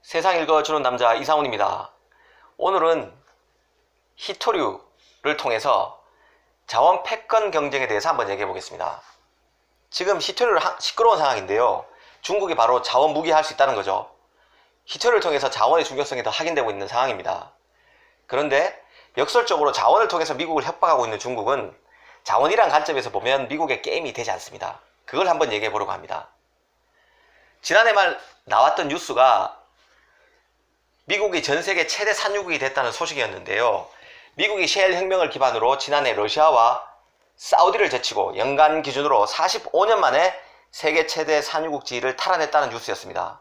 세상 읽어주는 남자 이상훈입니다. 오늘은 희토류를 통해서 자원 패권 경쟁에 대해서 한번 얘기해 보겠습니다. 지금 희토류는 시끄러운 상황인데요. 중국이 바로 자원 무기할 수 있다는 거죠. 희토류를 통해서 자원의 중요성이 더 확인되고 있는 상황입니다. 그런데 역설적으로 자원을 통해서 미국을 협박하고 있는 중국은 자원이란 관점에서 보면 미국의 게임이 되지 않습니다. 그걸 한번 얘기해 보려고 합니다. 지난해 말 나왔던 뉴스가 미국이 전세계 최대 산유국이 됐다는 소식이었는데요. 미국이 셰일 혁명을 기반으로 지난해 러시아와 사우디를 제치고 연간 기준으로 45년 만에 세계 최대 산유국 지위를 탈환했다는 뉴스였습니다.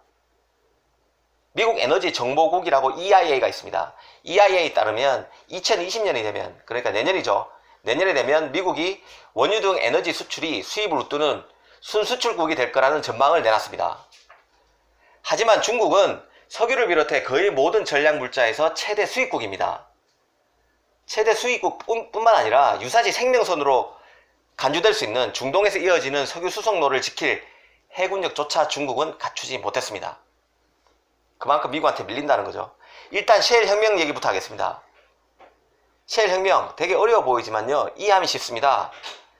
미국 에너지 정보국이라고 EIA가 있습니다. EIA에 따르면 2020년이 되면, 그러니까 내년이죠. 내년이 되면 미국이 원유 등 에너지 수출이 수입을 웃도는 순수출국이 될 거라는 전망을 내놨습니다. 하지만 중국은 석유를 비롯해 거의 모든 전략물자에서 최대 수입국입니다. 최대 수입국뿐만 아니라 유사시 생명선으로 간주될 수 있는 중동에서 이어지는 석유 수송로를 지킬 해군력조차 중국은 갖추지 못했습니다. 그만큼 미국한테 밀린다는 거죠. 일단 셰일 혁명 얘기부터 하겠습니다. 셰일 혁명 되게 어려워 보이지만요, 이해하면 쉽습니다.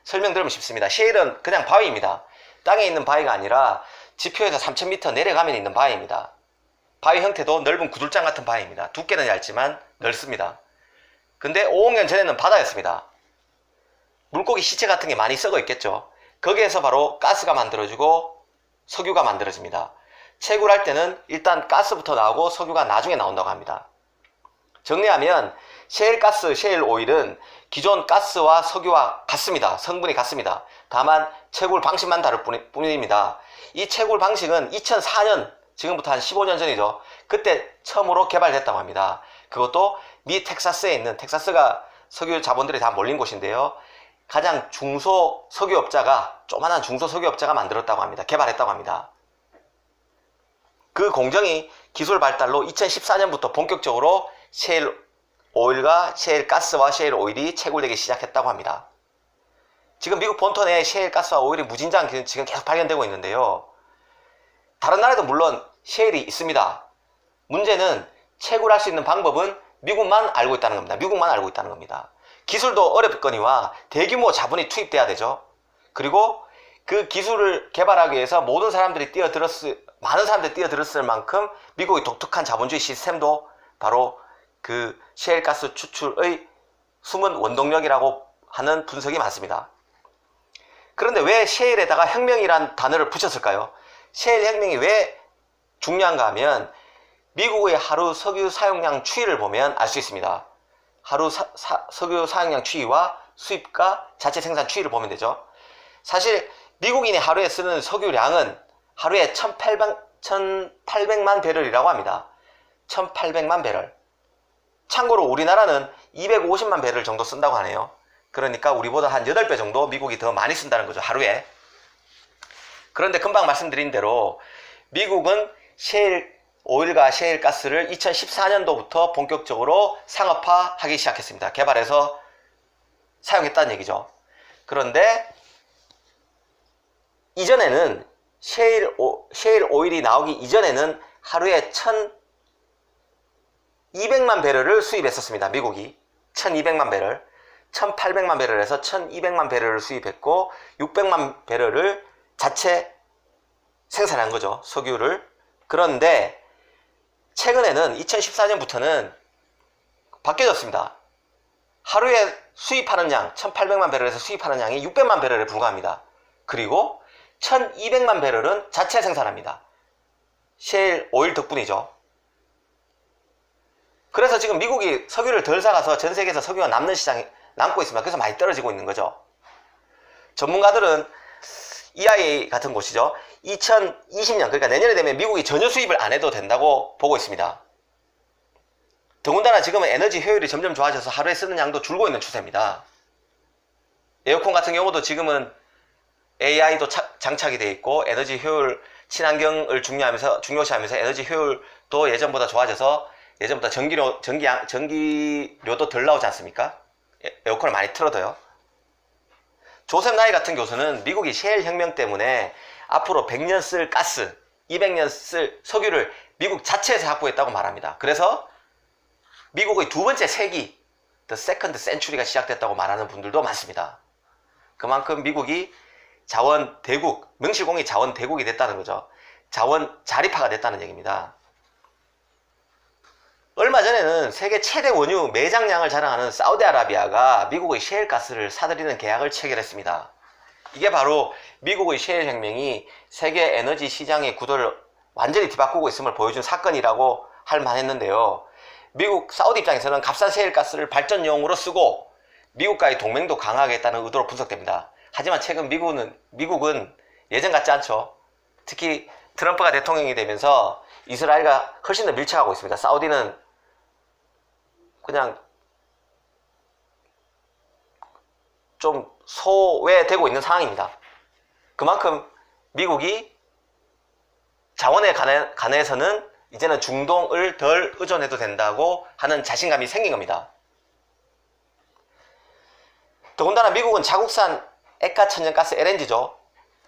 설명드리면 쉽습니다. 셰일은 그냥 바위입니다. 땅에 있는 바위가 아니라 지표에서 3000m 내려가면 있는 바위입니다. 바위 형태도 넓은 구들장 같은 바위입니다. 두께는 얇지만 넓습니다. 근데 5억 년 전에는 바다였습니다. 물고기 시체 같은 게 많이 썩어 있겠죠. 거기에서 바로 가스가 만들어지고 석유가 만들어집니다. 채굴할 때는 일단 가스부터 나오고 석유가 나중에 나온다고 합니다. 정리하면 셰일 가스, 셰일 오일은 기존 가스와 석유와 같습니다. 성분이 같습니다. 다만 채굴 방식만 다를 뿐입니다. 이 채굴 방식은 2004년, 지금부터 한 15년 전이죠. 그때 처음으로 개발됐다고 합니다. 그것도 미 텍사스에 있는, 텍사스가 석유 자본들이 다 몰린 곳인데요. 가장 중소 석유업자가, 조만한 중소 석유업자가 만들었다고 합니다. 개발했다고 합니다. 그 공정이 기술 발달로 2014년부터 본격적으로 셰일 오일과 셰일 가스와 셰일 오일이 채굴되기 시작했다고 합니다. 지금 미국 본토 내에 셰일 가스와 오일이 무진장 지금 계속 발견되고 있는데요. 다른 나라에도 물론 셰일이 있습니다. 문제는 채굴할 수 있는 방법은 미국만 알고 있다는 겁니다. 미국만 알고 있다는 겁니다. 기술도 어렵거니와 대규모 자본이 투입돼야 되죠. 그리고 그 기술을 개발하기 위해서 많은 사람들이 뛰어들었을 만큼 미국의 독특한 자본주의 시스템도 바로 그 셰일 가스 추출의 숨은 원동력이라고 하는 분석이 많습니다. 그런데 왜 셰일에다가 혁명이란 단어를 붙였을까요? 셰일 혁명이 왜 중요한가 하면 미국의 하루 석유 사용량 추이를 보면 알 수 있습니다. 하루 석유 사용량 추이와 수입과 자체 생산 추이를 보면 되죠. 사실 미국인이 하루에 쓰는 석유량은 하루에 1800만 배럴이라고 합니다. 1800만 배럴. 참고로 우리나라는 250만 배럴 정도 쓴다고 하네요. 그러니까 우리보다 한 8배 정도 미국이 더 많이 쓴다는 거죠, 하루에. 그런데 금방 말씀드린 대로 미국은 셰일 오일과 셰일 가스를 2014년도부터 본격적으로 상업화하기 시작했습니다. 개발해서 사용했다는 얘기죠. 그런데 이전에는 셰일 오일이 나오기 이전에는 하루에 1200만 배럴을 수입했었습니다. 미국이 1200만 배럴, 1800만 배럴에서 1200만 배럴을 수입했고 600만 배럴을 자체 생산한 거죠, 석유를. 그런데 최근에는 2014년부터는 바뀌어졌습니다. 하루에 수입하는 양, 1800만 배럴에서 수입하는 양이 600만 배럴에 불과합니다. 그리고 1200만 배럴은 자체 생산합니다. 셰일 오일 덕분이죠. 그래서 지금 미국이 석유를 덜 사가서 전 세계에서 석유가 남는 시장이 남고 있습니다. 그래서 많이 떨어지고 있는 거죠. 전문가들은 EIA 같은 곳이죠. 2020년, 그러니까 내년에 되면 미국이 전혀 수입을 안 해도 된다고 보고 있습니다. 더군다나 지금은 에너지 효율이 점점 좋아져서 하루에 쓰는 양도 줄고 있는 추세입니다. 에어컨 같은 경우도 지금은 AI도 장착이 되어 있고 에너지 효율, 친환경을 중요시하면서 에너지 효율도 예전보다 좋아져서 예전보다 전기료도 덜 나오지 않습니까? 에어컨을 많이 틀어도요. 조셉 나이 같은 교수는 미국이 셰일 혁명 때문에 앞으로 100년 쓸 가스, 200년 쓸 석유를 미국 자체에서 확보했다고 말합니다. 그래서 미국의 두 번째 세기, The Second Century가 시작됐다고 말하는 분들도 많습니다. 그만큼 미국이 자원 대국, 명실공히 자원 대국이 됐다는 거죠. 자원 자립화가 됐다는 얘기입니다. 얼마 전에는 세계 최대 원유 매장량을 자랑하는 사우디아라비아가 미국의 셰일가스를 사들이는 계약을 체결했습니다. 이게 바로 미국의 셰일 혁명이 세계 에너지 시장의 구도를 완전히 뒤바꾸고 있음을 보여준 사건이라고 할 만했는데요. 미국 사우디 입장에서는 값싼 셰일가스를 발전용으로 쓰고 미국과의 동맹도 강화하겠다는 의도로 분석됩니다. 하지만 최근 미국은 예전 같지 않죠. 특히 트럼프가 대통령이 되면서 이스라엘과 훨씬 더 밀착하고 있습니다. 사우디는 그냥 좀 소외되고 있는 상황입니다. 그만큼 미국이 자원에 관해서는 이제는 중동을 덜 의존해도 된다고 하는 자신감이 생긴 겁니다. 더군다나 미국은 자국산 액화천연가스 LNG죠.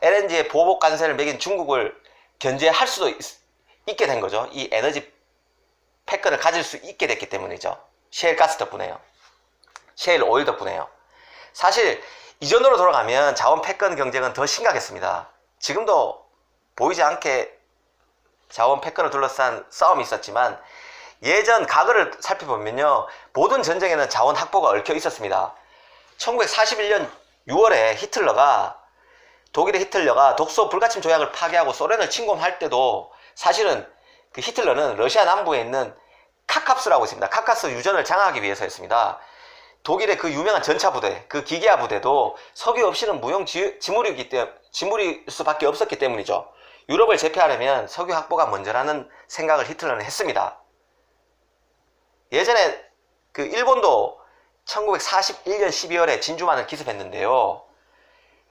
LNG에 보복 관세를 매긴 중국을 견제할 수도 있게 된 거죠. 이 에너지 패권을 가질 수 있게 됐기 때문이죠. 셰일가스 덕분에요. 셰일 오일 덕분에요. 사실 이전으로 돌아가면 자원 패권 경쟁은 더 심각했습니다. 지금도 보이지 않게 자원 패권을 둘러싼 싸움이 있었지만 예전 과거를 살펴보면요, 모든 전쟁에는 자원 확보가 얽혀 있었습니다. 1941년 6월에 독일의 히틀러가 독소 불가침 조약을 파기하고 소련을 침공할 때도 사실은 그 히틀러는 러시아 남부에 있는 카캅스라고 있습니다. 카카스 유전을 장악하기 위해서였습니다. 독일의 그 유명한 전차부대, 그 기계화 부대도 석유 없이는 지물일 수밖에 없었기 때문이죠. 유럽을 제패하려면 석유 확보가 먼저라는 생각을 히틀러는 했습니다. 예전에 그 일본도 1941년 12월에 진주만을 기습했는데요.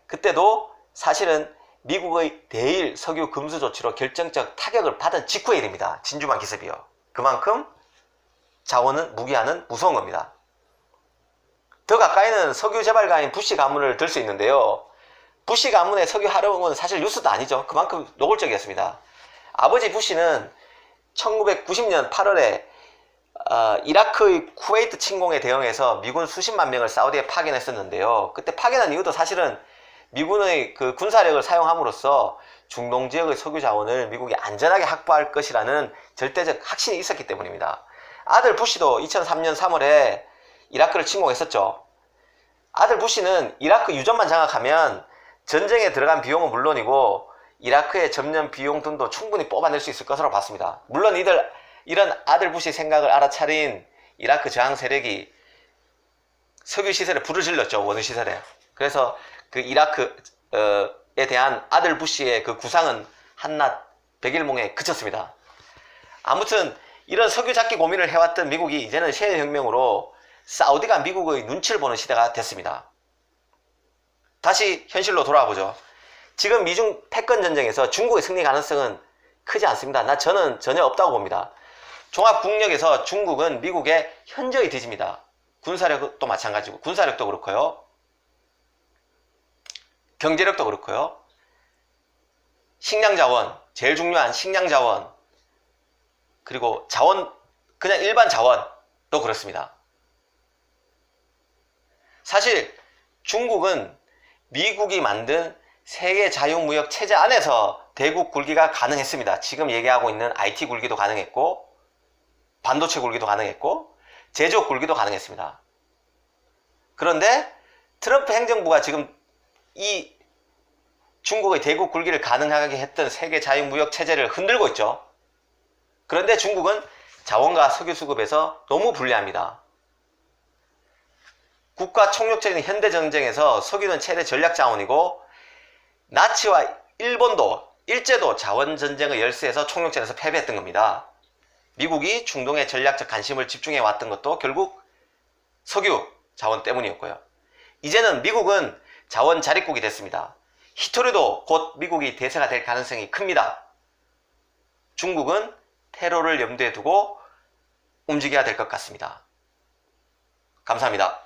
그때도 사실은 미국의 대일 석유 금수 조치로 결정적 타격을 받은 직후의 일입니다. 진주만 기습이요. 그만큼 자원은 무기화는 무서운 겁니다. 더 가까이는 석유 재발가인 부시 가문을 들 수 있는데요. 부시 가문의 석유 활용은 사실 뉴스도 아니죠. 그만큼 노골적이었습니다. 아버지 부시는 1990년 8월에 이라크의 쿠웨이트 침공에 대응해서 미군 수십만 명을 사우디에 파견했었는데요. 그때 파견한 이유도 사실은 미군의 그 군사력을 사용함으로써 중동 지역의 석유 자원을 미국이 안전하게 확보할 것이라는 절대적 확신이 있었기 때문입니다. 아들 부시도 2003년 3월에 이라크를 침공했었죠. 아들 부시는 이라크 유전만 장악하면 전쟁에 들어간 비용은 물론이고 이라크의 전면 비용 등도 충분히 뽑아낼 수 있을 것으로 봤습니다. 물론 이런 아들 부시 생각을 알아차린 이라크 저항 세력이 석유 시설에 불을 질렀죠. 원유 시설에. 그래서 그 이라크에 대한 아들 부시의 그 구상은 한낱 백일몽에 그쳤습니다. 아무튼 이런 석유 잡기 고민을 해왔던 미국이 이제는 셰일 혁명으로 사우디가 미국의 눈치를 보는 시대가 됐습니다. 다시 현실로 돌아와 보죠. 지금 미중 패권 전쟁에서 중국의 승리 가능성은 크지 않습니다. 저는 전혀 없다고 봅니다. 종합 국력에서 중국은 미국의 현저히 뒤집니다. 군사력도 마찬가지고, 군사력도 그렇고요, 경제력도 그렇고요, 식량자원, 제일 중요한 식량자원, 그리고 자원, 그냥 일반 자원도 그렇습니다. 사실 중국은 미국이 만든 세계 자유무역 체제 안에서 대국 굴기가 가능했습니다. 지금 얘기하고 있는 IT 굴기도 가능했고, 반도체 굴기도 가능했고, 제조업 굴기도 가능했습니다. 그런데 트럼프 행정부가 지금 이 중국의 대국 굴기를 가능하게 했던 세계 자유무역 체제를 흔들고 있죠. 그런데 중국은 자원과 석유 수급에서 너무 불리합니다. 국가 총력적인 현대 전쟁에서 석유는 최대 전략 자원이고, 나치와 일본도 일제도 자원 전쟁의 열세에서 총력전에서 패배했던 겁니다. 미국이 중동에 전략적 관심을 집중해 왔던 것도 결국 석유 자원 때문이었고요. 이제는 미국은 자원 자립국이 됐습니다. 히토리도 곧 미국이 대세가 될 가능성이 큽니다. 중국은 테러를 염두에 두고 움직여야 될 것 같습니다. 감사합니다.